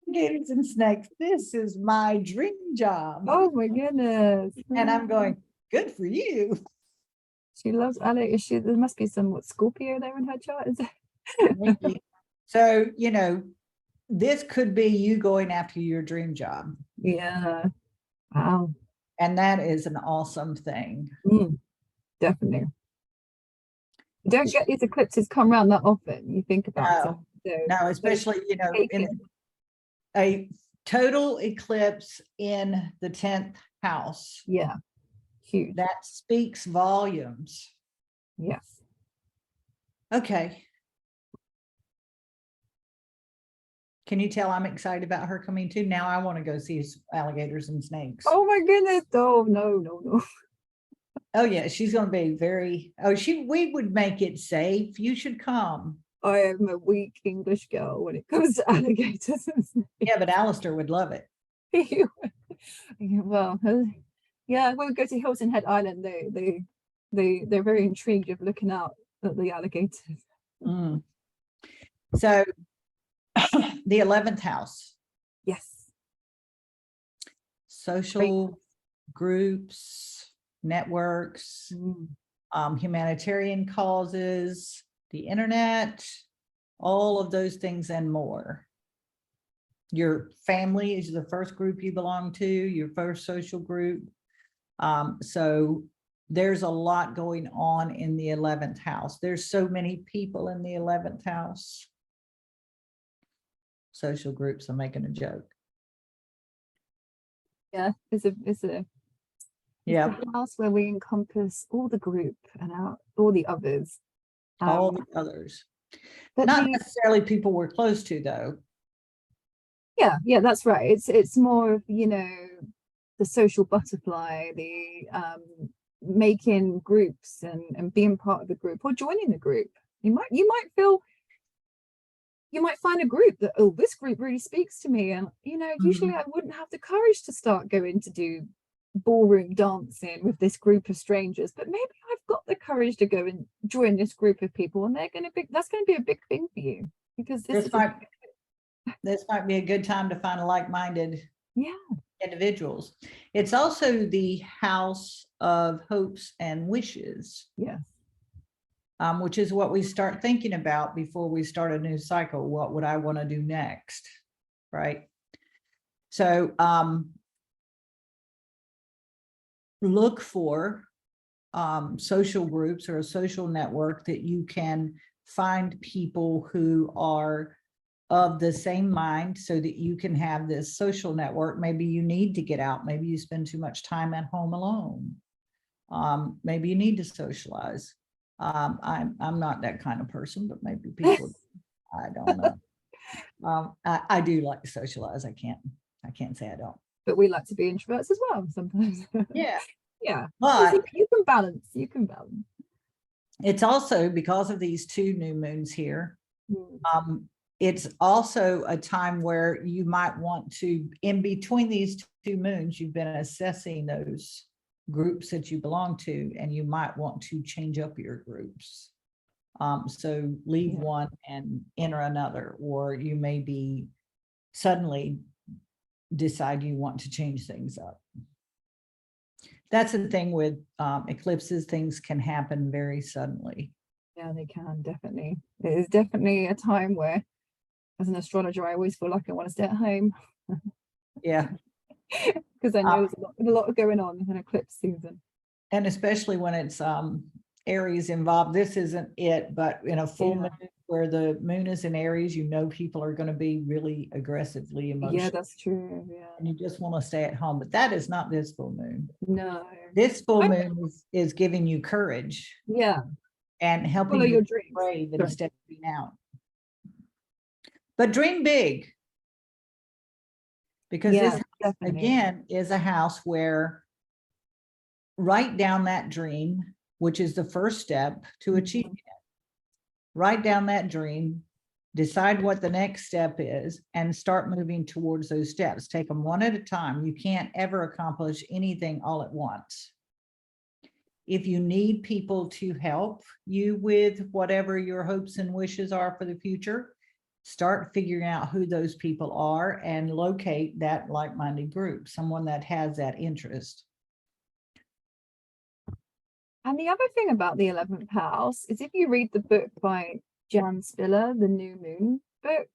alligators and snakes. This is my dream job. Oh my goodness. And I'm going, good for you. She loves alligators. There must be some Scorpio there in her chart, is it? So, this could be you going after your dream job. Yeah. Wow. And that is an awesome thing. Definitely. You don't get these eclipses come around that often. You think about it. No, especially, in a total eclipse in the 10th house. Yeah. Huge. That speaks volumes. Yes. Okay. Can you tell I'm excited about her coming too? Now I want to go see alligators and snakes. Oh my goodness. Oh, no. Oh yeah, she's going to be we would make it safe. You should come. I am a weak English girl when it comes to alligators and snakes. Yeah, but Alistair would love it. Well, yeah, when we go to Hilton Head Island, they're very intrigued of looking out at the alligators. So the 11th house. Yes. Social groups, networks, humanitarian causes, the internet, all of those things and more. Your family is the first group you belong to, your first social group. So there's a lot going on in the 11th house. There's so many people in the 11th house. Social groups, I'm making a joke. Yeah, it's a house where we encompass all the group and all the others. All the others. But not necessarily people we're close to, though. Yeah, that's right. It's more of, the social butterfly, the making groups and being part of the group or joining the group. You might find a group that, oh, this group really speaks to me. And, usually I wouldn't have the courage to start going to do ballroom dancing with this group of strangers, but maybe I've got the courage to go and join this group of people, and that's going to be a big thing for you, because this might be a good time to find like-minded individuals. It's also the house of hopes and wishes. Yes. which is what we start thinking about before we start a new cycle. What would I want to do next? Right. So look for social groups or a social network that you can find people who are of the same mind so that you can have this social network. Maybe you need to get out. Maybe you spend too much time at home alone. Maybe you need to socialize. I'm not that kind of person, but maybe people, I don't know. I do like to socialize. I can't say I don't. But we like to be introverts as well sometimes. Yeah. Yeah. But you can balance. You can balance. it's also because of these two new moons here. Mm. It's also a time where you might want to, in between these two moons, you've been assessing those groups that you belong to, and you might want to change up your groups. So leave one and enter another, or you may be suddenly decide you want to change things up. That's the thing with eclipses, things can happen very suddenly. Yeah, they can, definitely. It is definitely a time where, as an astrologer, I always feel like I want to stay at home. Yeah. Because I know there's a lot going on in eclipse season. And especially when it's Aries involved. This isn't it, but in a full moon where the moon is in Aries, you know people are going to be really aggressively emotional. Yeah, that's true. Yeah. And you just want to stay at home. But that is not this full moon. No. This full moon is giving you courage. Yeah. And helping Follow you your dreams. brave instead of being out. But dream big. Because this house, again, is a house where write down that dream, which is the first step to achieving it. Write down that dream, decide what the next step is, and start moving towards those steps. Take them one at a time. You can't ever accomplish anything all at once. If you need people to help you with whatever your hopes and wishes are for the future, start figuring out who those people are and locate that like-minded group, someone that has that interest. And the other thing about the 11th house is if you read the book by Jan Spiller, the New Moon book,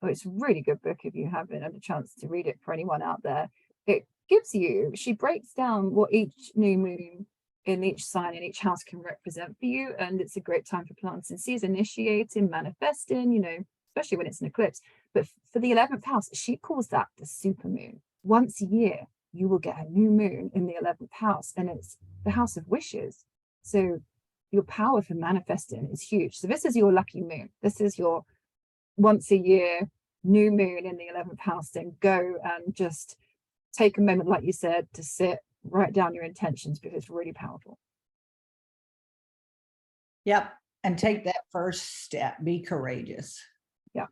it's a really good book if you haven't had a chance to read it, for anyone out there. It gives you, she breaks down what each new moon in each sign in each house can represent for you, and it's a great time for planting seeds, initiating, manifesting, especially when it's an eclipse. But for the 11th house, she calls that the super moon. Once a year you will get a new moon in the 11th house, and it's the house of wishes. So your power for manifesting is huge. So this is your lucky moon. This is your once a year new moon in the 11th house. Then go and just take a moment, like you said, to sit, write down your intentions, because it's really powerful. Yep. And take that first step. Be courageous. Yeah.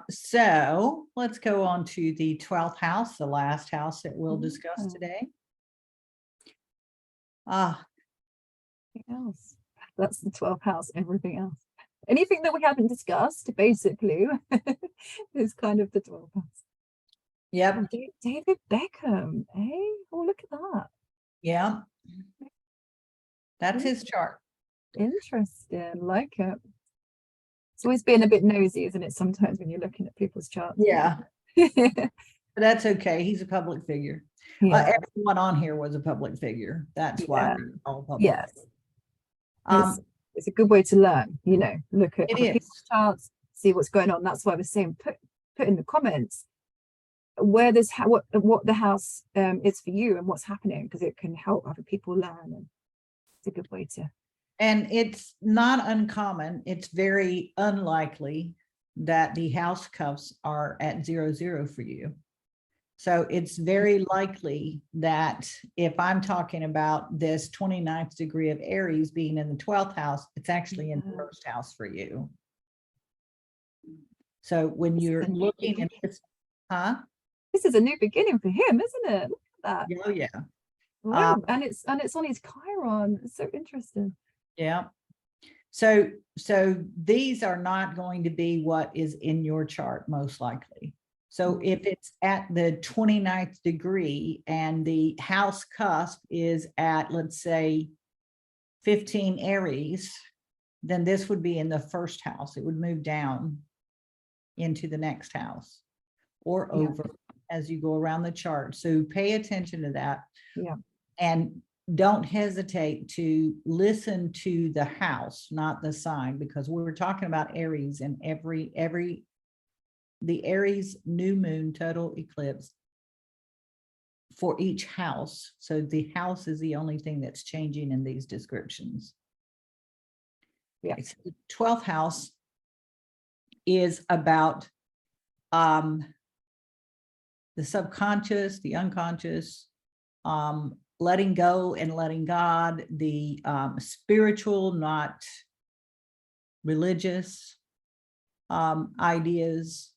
So let's go on to the 12th house, the last house that we'll discuss today. Everything else. That's the 12th house, everything else. Anything that we haven't discussed, basically, is kind of the 12th house. Yep. David Beckham, eh? Oh, look at that. Yeah. That's his chart. Interesting. Like it. It's always being a bit nosy, isn't it? Sometimes when you're looking at people's charts. Yeah. But that's okay. He's a public figure. Yeah. Everyone on here was a public figure. That's why they're all public. Yes. It's a good way to learn, look at people's charts, see what's going on. That's why I was saying, put in the comments where this what the house is for you and what's happening, because it can help other people learn, and it's a good way to. And it's not uncommon, it's very unlikely that the house cups are at 0-0 for you. So it's very likely that if I'm talking about this 29th degree of Aries being in the 12th house, it's actually in the first house for you. So when you're looking at this, this is a new beginning for him, isn't it? Look at that. Oh yeah. Wow. And it's on his Chiron. It's so interesting. Yeah. So these are not going to be what is in your chart, most likely. So if it's at the 29th degree and the house cusp is at, let's say, 15 Aries, then this would be in the first house. It would move down into the next house or Yeah. over as you go around the chart. So pay attention to that. Yeah. And don't hesitate to listen to the house, not the sign, because we're talking about Aries, and the Aries new moon total eclipse for each house. So the house is the only thing that's changing in these descriptions. Yeah. Okay, so the 12th house is about the subconscious, the unconscious, letting go and letting God, the spiritual, not religious ideas,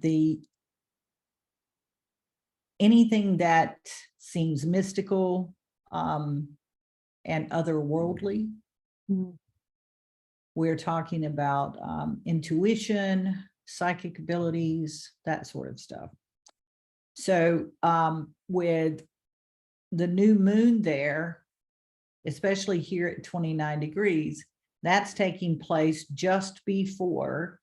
the anything that seems mystical and otherworldly. Mm. We're talking about intuition, psychic abilities, that sort of stuff. So with the new moon there, especially here at 29 degrees, that's taking place just before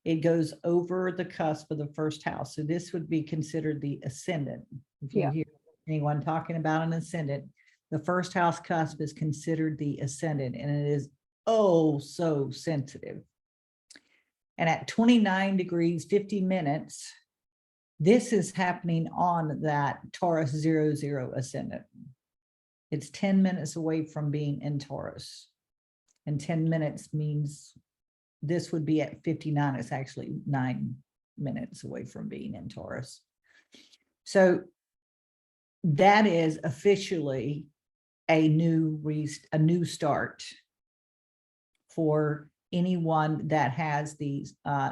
it goes over the cusp of the first house. So this would be considered the ascendant. If you Yeah. hear anyone talking about an ascendant, the first house cusp is considered the ascendant, and it is oh so sensitive. And at 29 degrees 50 minutes, this is happening on that Taurus 00 ascendant. It's 10 minutes away from being in Taurus. And 10 minutes means this would be at 59. It's actually 9 minutes away from being in Taurus. So that is officially a new start for anyone that has the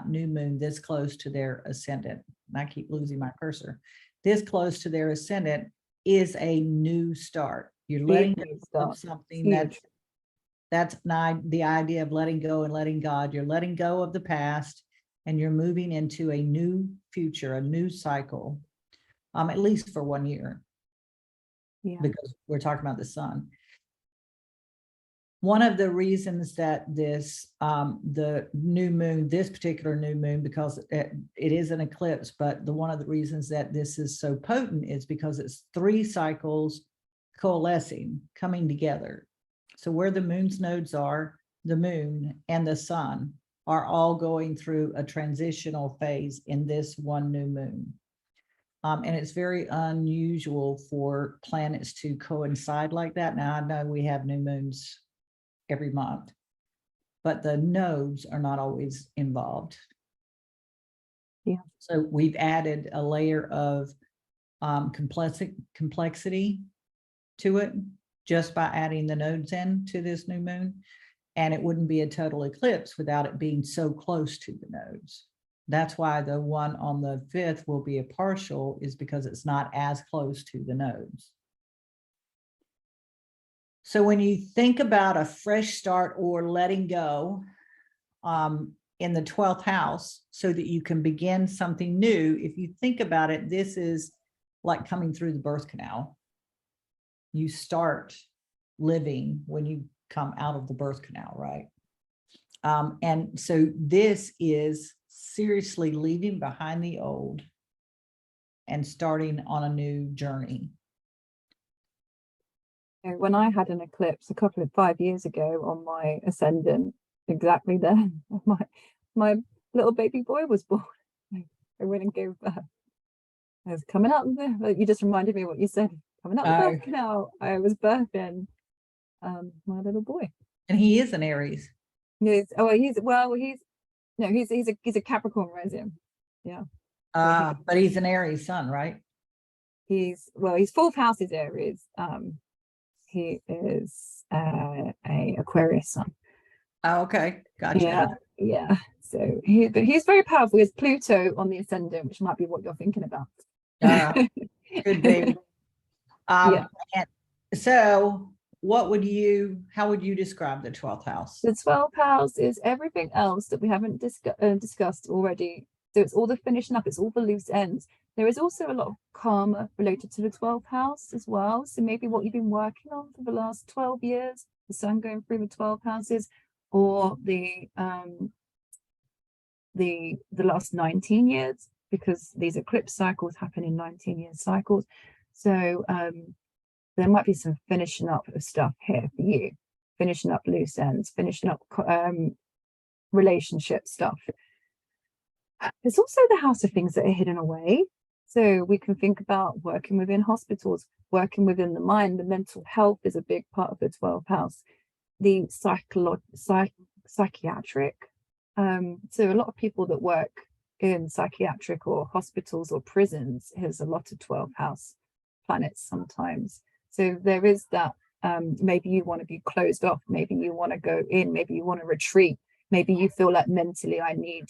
new moon this close to their ascendant. And I keep losing my cursor. This close to their ascendant is a new start. You're letting go of something that's not the idea of letting go and letting God. You're letting go of the past and you're moving into a new future, a new cycle, at least for 1 year. Yeah. Because we're talking about the sun. One of the reasons that this, the new moon, this particular new moon, because it is an eclipse, but one of the reasons that this is so potent is because it's 3 cycles coalescing, coming together. So where the moon's nodes are, the moon and the sun are all going through a transitional phase in this one new moon. And it's very unusual for planets to coincide like that. Now, I know we have new moons every month, but the nodes are not always involved. Yeah. So we've added a layer of complexity to it just by adding the nodes in to this new moon. And it wouldn't be a total eclipse without it being so close to the nodes. That's why the one on the 5th will be a partial, is because it's not as close to the nodes. So when you think about a fresh start or letting go in the 12th house so that you can begin something new, if you think about it, this is like coming through the birth canal. You start living when you come out of the birth canal, right? And so this is seriously leaving behind the old and starting on a new journey. When I had an eclipse a couple of 5 years ago on my ascendant, exactly then, my little baby boy was born. I went and gave birth. I was coming out of the, you just reminded me what you said. Coming out the birth canal, I was birthing my little boy. And he is an Aries. He's a Capricorn rising. Yeah. But he's an Aries sun, right? His 4th house is Aries. He is a Aquarius sun. Oh, okay, gotcha. Yeah. So he's very powerful. He has Pluto on the ascendant, which might be what you're thinking about. Could be. Yeah. And so how would you describe the 12th house? The 12th house is everything else that we haven't discussed already So it's all the finishing up, it's all the loose ends. There is also a lot of karma related to the 12th house as well. So maybe what you've been working on for the last 12 years, the sun going through the 12 houses, or the last 19 years, because these eclipse cycles happen in 19-year cycles. So there might be some finishing up of stuff here for you, finishing up loose ends, finishing up relationship stuff. There's also the house of things that are hidden away. So we can think about working within hospitals, working within the mind. The mental health is a big part of the 12th house. The psychiatric. So a lot of people that work in psychiatric or hospitals or prisons has a lot of 12th house planets sometimes. So there is that. Maybe you want to be closed off. Maybe you want to go in. Maybe you want to retreat. Maybe you feel like mentally I need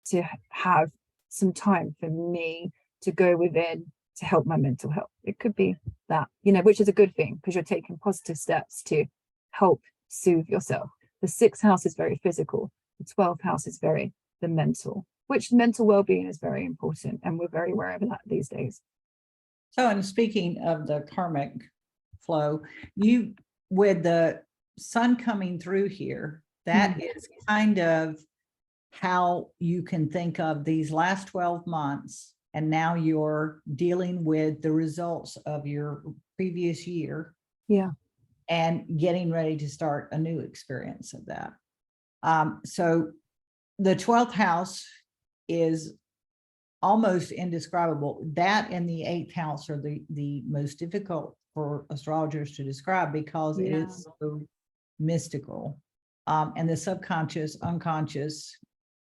to have some time for me to go within to help my mental health. It could be that, you know, which is a good thing because you're taking positive steps to help soothe yourself. The 6th house is very physical. The 12th house is very the mental, which mental well-being is very important. And we're very aware of that these days. So, and speaking of the karmic flow, you, with the sun coming through here, that is kind of how you can think of these last 12 months. And now you're dealing with the results of your previous year. Yeah. And getting ready to start a new experience of that. So the 12th house is almost indescribable. That and the 8th house are the most difficult for astrologers to describe because it is so mystical. And the subconscious, unconscious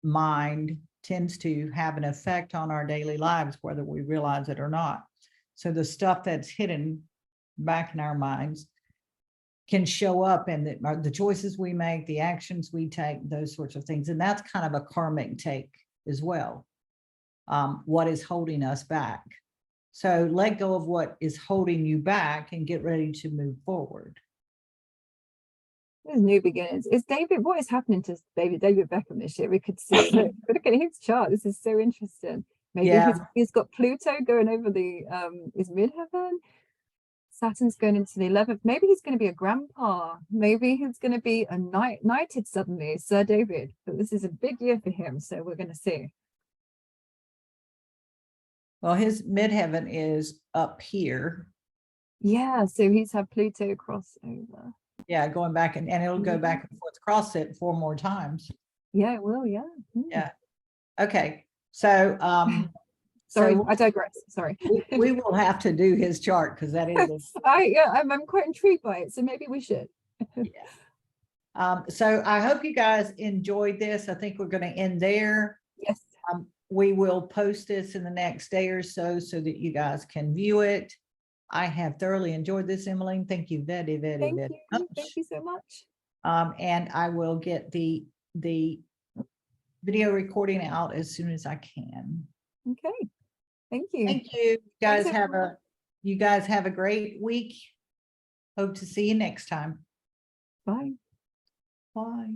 mind tends to have an effect on our daily lives, whether we realize it or not. So the stuff that's hidden back in our minds can show up in the choices we make, the actions we take, those sorts of things. And that's kind of a karmic take as well. What is holding us back? So let go of what is holding you back and get ready to move forward. There's new beginnings. Is David, what is happening to baby David Beckham this year? We could see, look at his chart. This is so interesting. Maybe he's got Pluto going over the is midheaven. Saturn's going into the 11th. Maybe he's going to be a grandpa. Maybe he's going to be a knighted suddenly, Sir David. But this is a big year for him, so we're going to see. Well, his midheaven is up here. Yeah, so he's had Pluto cross over. Yeah, going back and it'll go back and forth, cross it 4 more times. Yeah, it will. Yeah. Yeah. Okay. So sorry, so I digress. Sorry. we will have to do his chart because that is I'm quite intrigued by it, so maybe we should. Yeah. So I hope you guys enjoyed this. I think we're going to end there. Yes. We will post this in the next day or so that you guys can view it. I have thoroughly enjoyed this, Emmeline. Thank you very, very, very much. Thank you so much. And I will get the video recording out as soon as I can. Okay. Thank you. Thank you. You guys have a great week. Hope to see you next time. Bye. Bye.